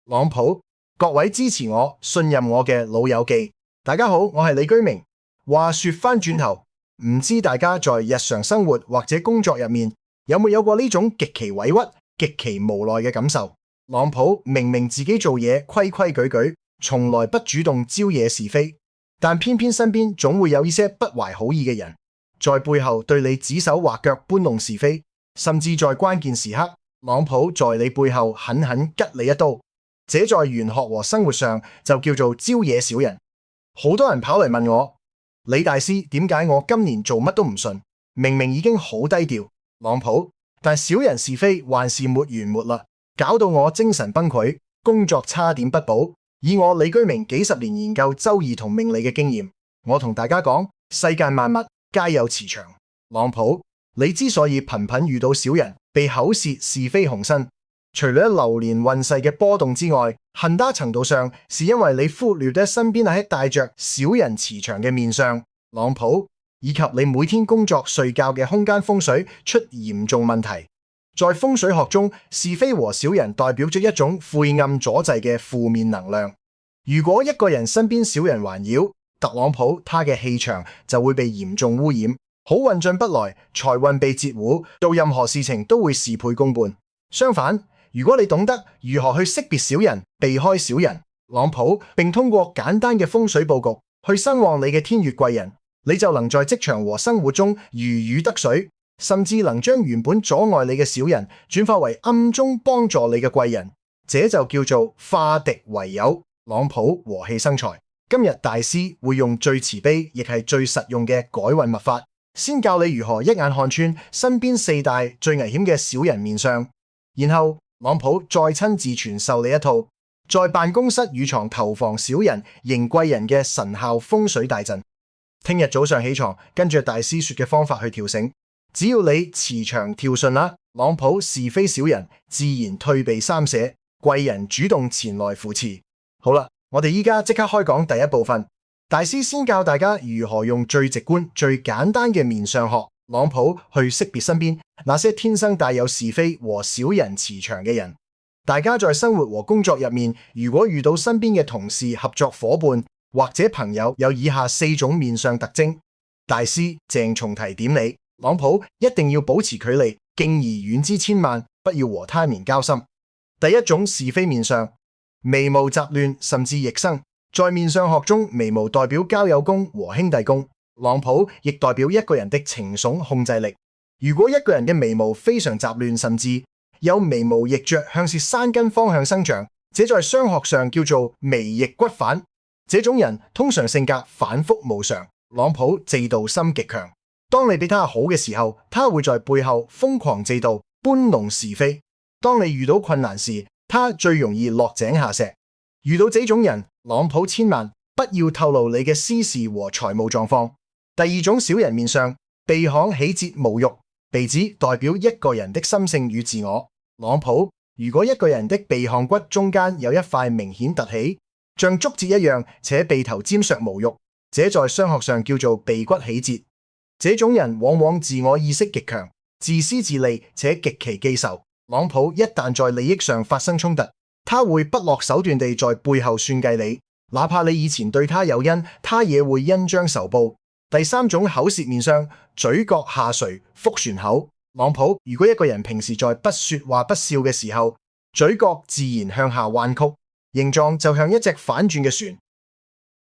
朗普，各位支持我、信任我嘅老友記，大家好，我係李居明。話說翻轉頭，唔知大家在日常生活或者工作入面有冇有過呢種極其委屈、極其無奈嘅感受？朗普明明自己做嘢規規矩矩，從來不主動招惹是非，但偏偏身邊總會有一些不懷好意嘅人，在背後對你指手畫腳搬弄是非，甚至在關鍵時刻，朗普在你背後狠狠吉你一刀。這在玄學和生活上就叫做招惹小人。好多人跑嚟問我，李大師，點解我今年做乜都唔順？明明已經好低調，朗普，但小人是非還是沒完沒了，搞到我精神崩潰，工作差點不保。以我李居明幾十年研究周易同命理嘅經驗，我同大家講，世間萬物皆有磁場。朗普，你之所以頻頻遇到小人，被口舌是非紅身，除咗流年運勢嘅波動之外，很大程度上是因為你忽略咗身邊那些帶着小人磁場嘅面相，朗普，以及你每天工作睡覺嘅空間風水出嚴重問題。在風水學中，是非和小人代表咗一種晦暗阻滯嘅負面能量。如果一個人身邊小人環繞，特朗普他嘅氣場就會被嚴重污染，好運進不來，財運被截胡，做任何事情都會事倍功半。相反，如果你懂得如何去識別小人、避開小人，朗普，並通過簡單嘅風水佈局去生旺你嘅天月貴人，你就能在職場和生活中如魚得水，甚至能將原本阻礙你嘅小人轉化為暗中幫助你嘅貴人，這就叫做化敵為友。朗普，和氣生財。今日大師會用最慈悲亦係最實用嘅改運密法，先教你如何一眼看穿身邊四大最危險嘅小人面相，然後朗普再親自傳授你一套在辦公室預藏投防小人迎貴人嘅神效風水大陣。聽日早上起床，跟住大師說嘅方法去跳繩，只要你磁場跳順啦，朗普是非小人自然退避三舍，貴人主動前來扶持。好啦，我哋依家即刻開講第一部分。大師先教大家如何用最直觀、最簡單嘅面相學，朗普去識別身邊那些天生帶有是非和小人磁場嘅人。大家在生活和工作入面，如果遇到身邊嘅同事、合作夥伴或者朋友有以下四種面相特徵，大師鄭重提點你，朗普一定要保持距離，敬而遠之千萬，不要和他人交心。第一種是非面相，眉毛雜亂甚至逆生。在面相學中，眉毛代表交友宮和兄弟宮，朗普亦代表一個人的情緒控制力。如果一個人嘅眉毛非常雜亂，甚至有眉毛逆着向是山根方向生長，這在商學上叫做眉逆骨反。這種人通常性格反覆無常，朗普嫉妒心極強。當你比他好嘅時候，他會在背後瘋狂嫉妒，搬弄是非。當你遇到困難時，他最容易落井下石。遇到這種人，朗普千萬不要透露你嘅私事和財務狀況。第二種小人面相，鼻孔起折無肉，鼻子代表一個人的心性與自我。朗普，如果一個人的鼻項骨中間有一塊明顯凸起，像竹節一樣，且鼻頭尖削無肉，這在商學上叫做鼻骨起折。這種人往往自我意識極強，自私自利且極其記仇。朗普一旦在利益上發生衝突，他會不落手段地在背後算計你，哪怕你以前對他有恩，他也會恩將仇報。第三種口舌面相，嘴角下垂，福船口。朗普，如果一個人平時在不說話不笑嘅時候，嘴角自然向下彎曲，形狀就像一隻反轉嘅船，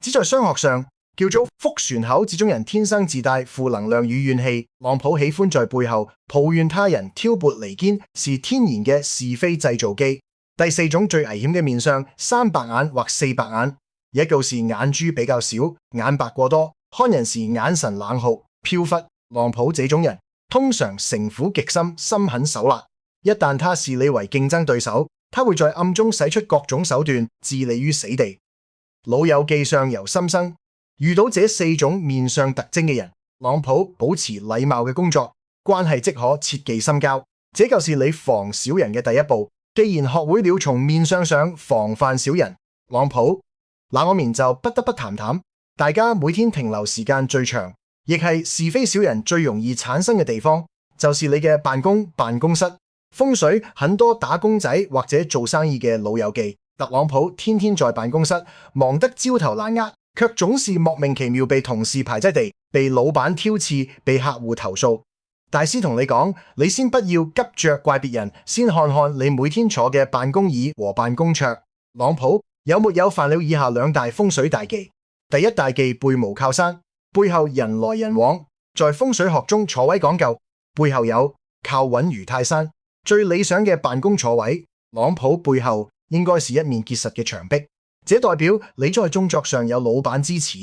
只在商學上叫做福船口。這種人天生自帶負能量與怨氣，朗普喜歡在背後抱怨他人，挑撥離間，是天然嘅是非製造機。第四種最危險嘅面相，三白眼或四白眼，一個是眼珠比較少，眼白過多，看人時眼神冷酷飄忽。朗普，這種人通常城府極深，心狠手辣。一旦他視你為競爭對手，他會在暗中使出各種手段，置你於死地。老友記相由心生，遇到這四種面相特徵嘅人，朗普保持禮貌嘅工作關係即可切忌深交，這就是你防小人嘅第一步。既然學會了從面相上防範小人，朗普，那我們就不得不談談大家每天停留時間最長，亦係是非小人最容易產生嘅地方，就是你嘅辦公室。風水很多打工仔或者做生意嘅老友記特朗普天天在辦公室忙得焦頭爛額，卻總是莫名其妙被同事排擠地，被老闆挑刺，被客戶投訴。大師同你講，你先不要急着怪別人，先看看你每天坐嘅辦公椅和辦公桌。特朗普有沒有犯了以下兩大風水大忌？第一大忌，背無靠山，背後人來人往。在風水學中，坐位講究背後有靠穩如泰山。最理想嘅辦公坐位，特朗普背後應該是一面結實嘅牆壁，這代表你在工作上有老闆支持，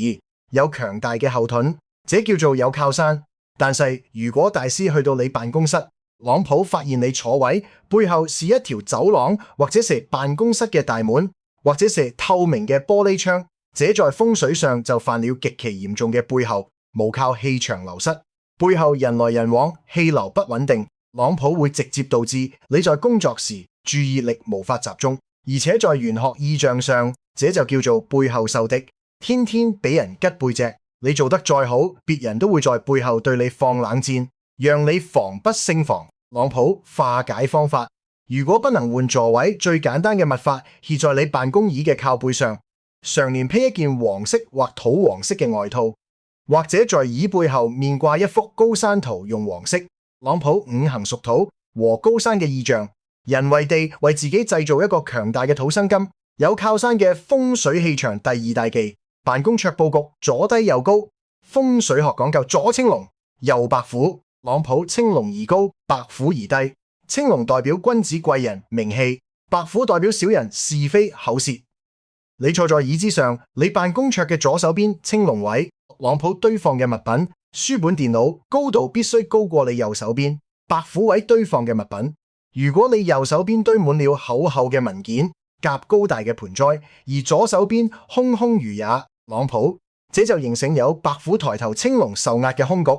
有強大嘅後盾，這叫做有靠山。但是如果大師去到你辦公室，特朗普發現你坐位背後是一條走廊，或者是辦公室嘅大門，或者是透明嘅玻璃窗，這在風水上就犯了極其嚴重嘅背後無靠氣場流失，背後人來人往，氣流不穩定。特朗普會直接導致你在工作時注意力無法集中，而且在玄學意象上，這就叫做背後受敵，天天俾人吉背脊。你做得再好，別人都會在背後對你放冷箭，讓你防不勝防。特朗普化解方法，如果不能換座位，最簡單嘅密法係在你辦公椅嘅靠背上，常年披一件黃色或土黃色嘅外套，或者在椅背後面掛一幅高山圖，用黃色。特朗普五行屬土和高山嘅意象，人為地為自己製造一個強大嘅土生金，有靠山嘅風水氣場。第二大忌，辦公桌佈局左低右高。風水學講究左青龍右白虎，特朗普青龍而高，白虎而低。青龍代表君子貴人名氣，白虎代表小人是非口舌。你坐在椅子上，你辦公桌嘅左手邊青龍位，特朗普堆放嘅物品書本電腦高度必須高過你右手邊白虎位堆放嘅物品。如果你右手邊堆滿了厚厚嘅文件夾高大嘅盆栽，而左手邊空空如也，特朗普，這就形成有白虎抬頭青龍受壓嘅凶局。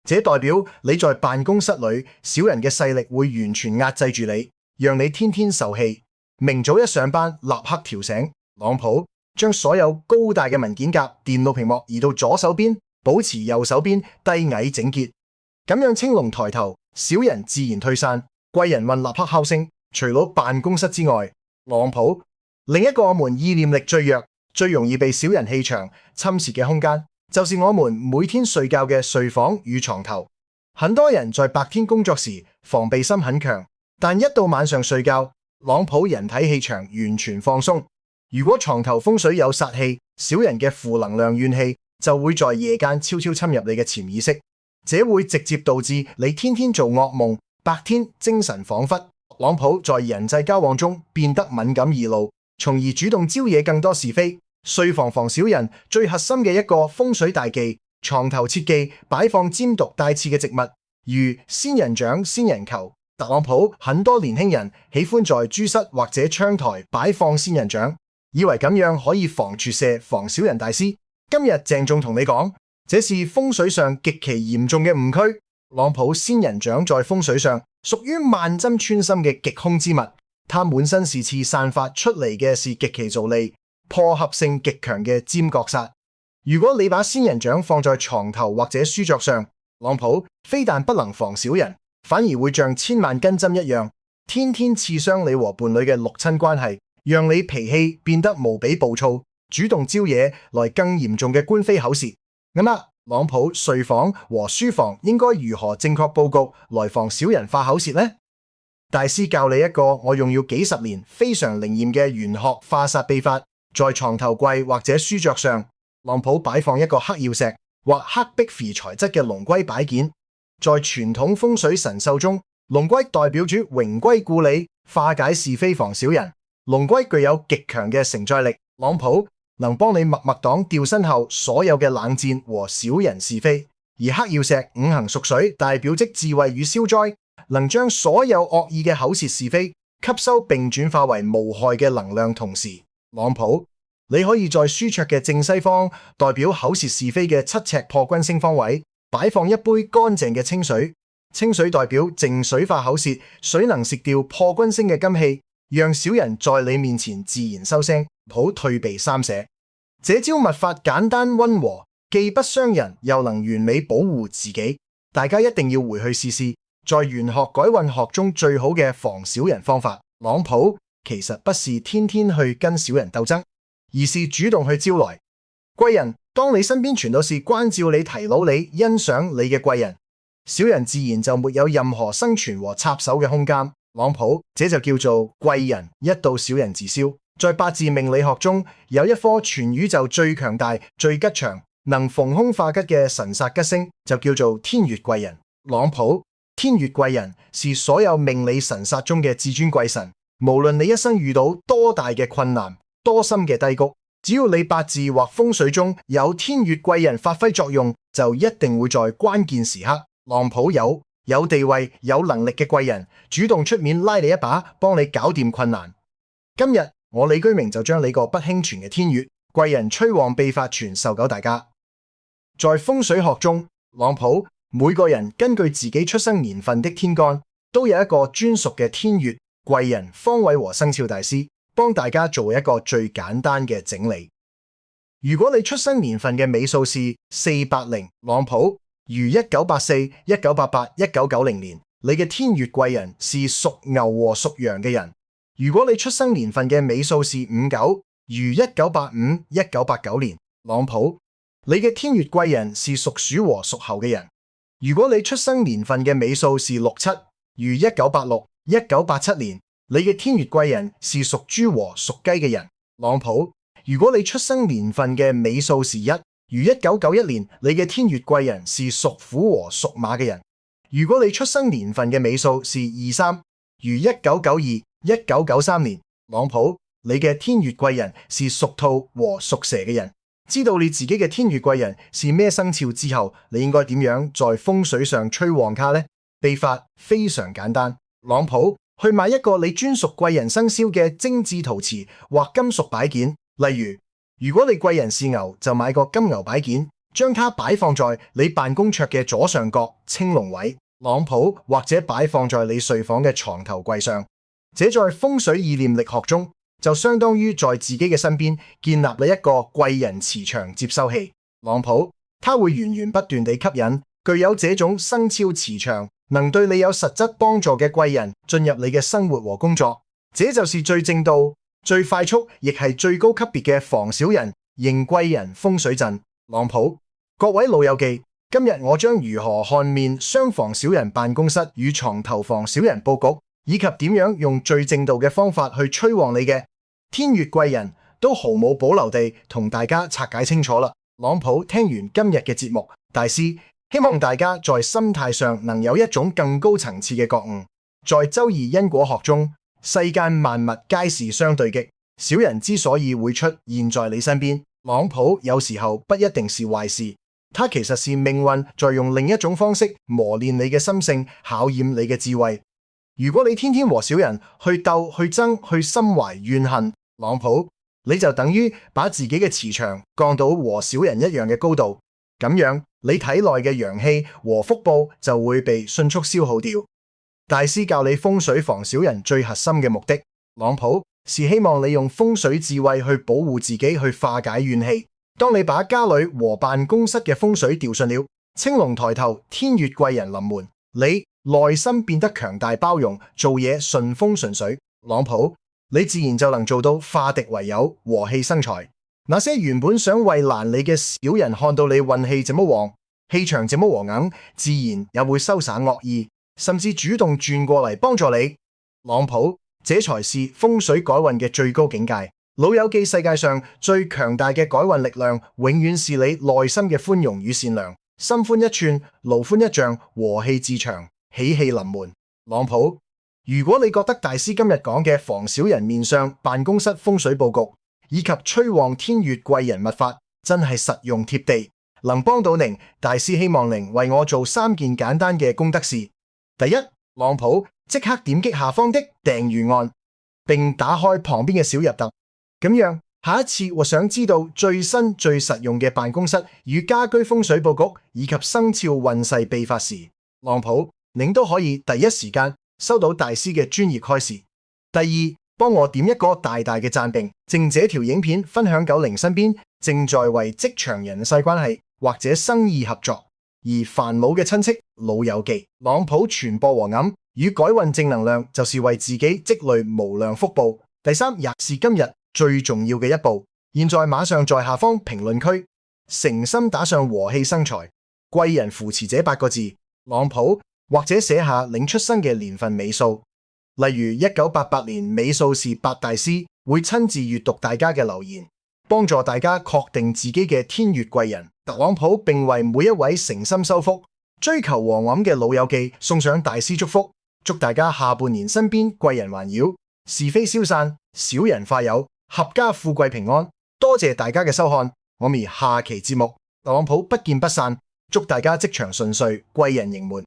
這代表你在辦公室裏，小人嘅勢力會完全壓制住你，讓你天天受氣。明早一上班立刻調醒。特朗普將所有高大嘅文件夾電腦屏幕移到左手邊，保持右手邊低矮整潔，咁樣青龍抬頭，小人自然退散，貴人運立刻飆升。除咗辦公室之外，特朗普另一個我們意念力最弱、最容易被小人氣場侵蝕嘅空間，就是我們每天睡覺嘅睡房與床頭。很多人在白天工作時防備心很強，但一到晚上睡覺，特朗普人體氣場完全放鬆。如果床頭風水有煞氣，小人嘅負能量怨氣就會在夜間悄悄侵入你嘅潛意識，這會直接導致你天天做噩夢，白天精神恍惚。特朗普在人際交往中變得敏感易怒，從而主動招惹更多是非。睡房防小人最核心嘅一個風水大忌，床頭切忌擺放尖毒帶刺嘅植物，如仙人掌、仙人球。特朗普很多年輕人喜歡在豬室或者窗台擺放仙人掌，以為咁樣可以防廚舍、防小人。大師今日鄭重同你講，這是風水上極其嚴重嘅誤區。特朗普仙人掌在風水上屬於萬針穿心嘅極凶之物，它滿身是刺，散發出嚟嘅是極其銳利、破合性極強嘅尖角煞。如果你把仙人掌放在床頭或者書桌上，特朗普非但不能防小人，反而會像千萬根針一樣，天天刺傷你和伴侶嘅六親關係，讓你脾氣變得無比暴躁，主動招惹來更嚴重嘅官非口舌。咁啊，特朗普睡房和書房應該如何正確佈局來防小人化口舌呢？大師教你一個我用了幾十年非常靈驗嘅玄學化煞秘法，在床頭櫃或者書桌上，特朗普擺放一個黑曜石或黑碧翡材質嘅龍龜擺件。在傳統風水神獸中，龍龜代表住榮歸故里，化解是非，防小人。龍龜具有極強嘅承載力，特朗普能幫你默默擋掉身後所有嘅冷箭和小人是非。而黑曜石五行屬水，代表即智慧與消災，能將所有惡意嘅口舌是非吸收並轉化為無害嘅能量。同時，特朗普你可以在書桌嘅正西方，代表口舌是非嘅7尺破軍星方位，擺放一杯乾淨嘅清水。清水代表淨水化口舌，水能蝕掉破軍星嘅金氣，讓小人在你面前自然收聲，好退避三舍。這招密法簡單溫和，既不傷人，又能完美保護自己。大家一定要回去試試，在玄學改運學中最好嘅防小人方法。特朗普其實不是天天去跟小人鬥爭，而是主動去招來貴人。當你身邊全都是關照你、提攏你、欣賞你嘅貴人，小人自然就沒有任何生存和插手嘅空間。朗普，這就叫做貴人一到小人自消。在八字命理學中，有一顆全宇宙最強大、最吉祥、能逢凶化吉嘅神煞吉星，就叫做天月貴人。朗普，天月貴人是所有命理神煞中嘅至尊貴神。無論你一生遇到多大嘅困難、多深嘅低谷，只要你八字或風水中有天月貴人發揮作用，就一定會在關鍵時刻，朗普有地位、有能力嘅貴人主動出面拉你一把，幫你搞掂困難。今日我李居明就將你個不輕傳嘅天月貴人催旺秘法傳授給大家。在風水學中，朗普，每個人根據自己出生年份的天干，都有一個專屬嘅天月貴人方位和生肖大師，幫大家做一個最簡單嘅整理。如果你出生年份嘅尾數是480，朗普，如1984、1988、1990年，你嘅天月貴人是屬牛和屬羊嘅人。如果你出生年份嘅尾數是59，如1985、1989年，朗普，你嘅天月貴人是屬鼠和屬猴嘅人。如果你出生年份嘅尾數是67，如1986、1987年，你嘅天月貴人是屬豬和屬雞嘅人。朗普，如果你出生年份嘅尾數是1，如1991年，你嘅天月貴人是屬虎和屬馬嘅人。如果你出生年份嘅尾數是23，如1992、1993年，朗普，你嘅天月貴人是屬兔和屬蛇嘅人。知道你自己嘅天月貴人是咩生肖之後，你應該點樣在風水上催旺它呢？秘法非常簡單，朗普，去買一個你專屬貴人生肖嘅精緻陶瓷或金屬擺件，例如，如果你貴人是牛，就買個金牛擺件，將它擺放在你辦公桌嘅左上角青龍位，朗普，或者擺放在你睡房嘅床頭櫃上。這在風水意念力學中，就相當於在自己嘅身邊建立了一個貴人磁場接收器。朗普，它會源源不斷地吸引具有這種生肖磁場，能對你有實質幫助嘅貴人進入你嘅生活和工作。這就是最正道、最快速，亦係最高級別嘅防小人迎貴人風水陣。朗普，各位老友記，今日我將如何看面雙防小人辦公室與床頭防小人佈局，以及點樣用最正道嘅方法去催旺你嘅天月貴人，都毫無保留地同大家拆解清楚啦。朗普，聽完今日嘅節目，大師希望大家在心態上能有一種更高層次嘅覺悟。在周易因果學中，世間萬物皆是相對極，小人之所以會出現在你身邊，朗普，有時候不一定是壞事，它其實是命運在用另一種方式磨練你嘅心性，考驗你嘅智慧。如果你天天和小人去鬥、去爭、去心懷怨恨，朗普，你就等於把自己嘅磁場降到和小人一樣嘅高度，咁樣你體內嘅陽氣和福報就會被迅速消耗掉。大師教你風水防小人最核心嘅目的，朗普，是希望你用風水智慧去保護自己，去化解怨氣。當你把家裏和辦公室嘅風水調順了，青龍抬頭，天月貴人臨門，你內心變得強大包容，做嘢順風順水，朗普，你自然就能做到化敵為友，和氣生財。那些原本想為難你嘅小人，看到你運氣這麼旺，氣場這麼和硬，自然也會收散惡意，甚至主動轉過嚟幫助你。朗普，這才是風水改運嘅最高境界。老友記，世界上最強大嘅改運力量，永遠是你內心嘅寬容與善良。心寬一寸，路寬一丈，和氣自長，喜氣臨門。朗普，如果你覺得大師今日講嘅防小人面相、辦公室風水佈局以及催旺天月貴人秘法真係實用貼地，能幫到您，大師希望您為我做3件簡單嘅功德事。第一，朗普，即刻點擊下方的訂閱按，並打開旁邊嘅小入特，咁樣下一次我想知道最新最實用嘅辦公室與家居風水佈局以及生肖運勢秘法時，朗普，您都可以第一時間收到大師嘅專業開示。第二，幫我點一個大大嘅讚並，正這條影片分享給您身邊正在為職場人際關係或者生意合作而煩惱嘅親戚老友記。朗普傳播和暗與改運正能量，就是為自己積累無量福報。第三，也是今日最重要嘅一步。現在馬上在下方評論區誠心打上和氣生財、貴人扶持這8個字，朗普，或者寫下領出生嘅年份尾數，例如1988年尾數是8大師，會親自閱讀大家嘅留言，幫助大家確定自己嘅天月貴人。特朗普並為每一位誠心修福、追求黃韻嘅老友記送上大師祝福，祝大家下半年身邊貴人環繞，是非消散，小人化有，合家富貴平安。多謝大家嘅收看，我哋下期節目特朗普不見不散，祝大家職場順遂，貴人盈門。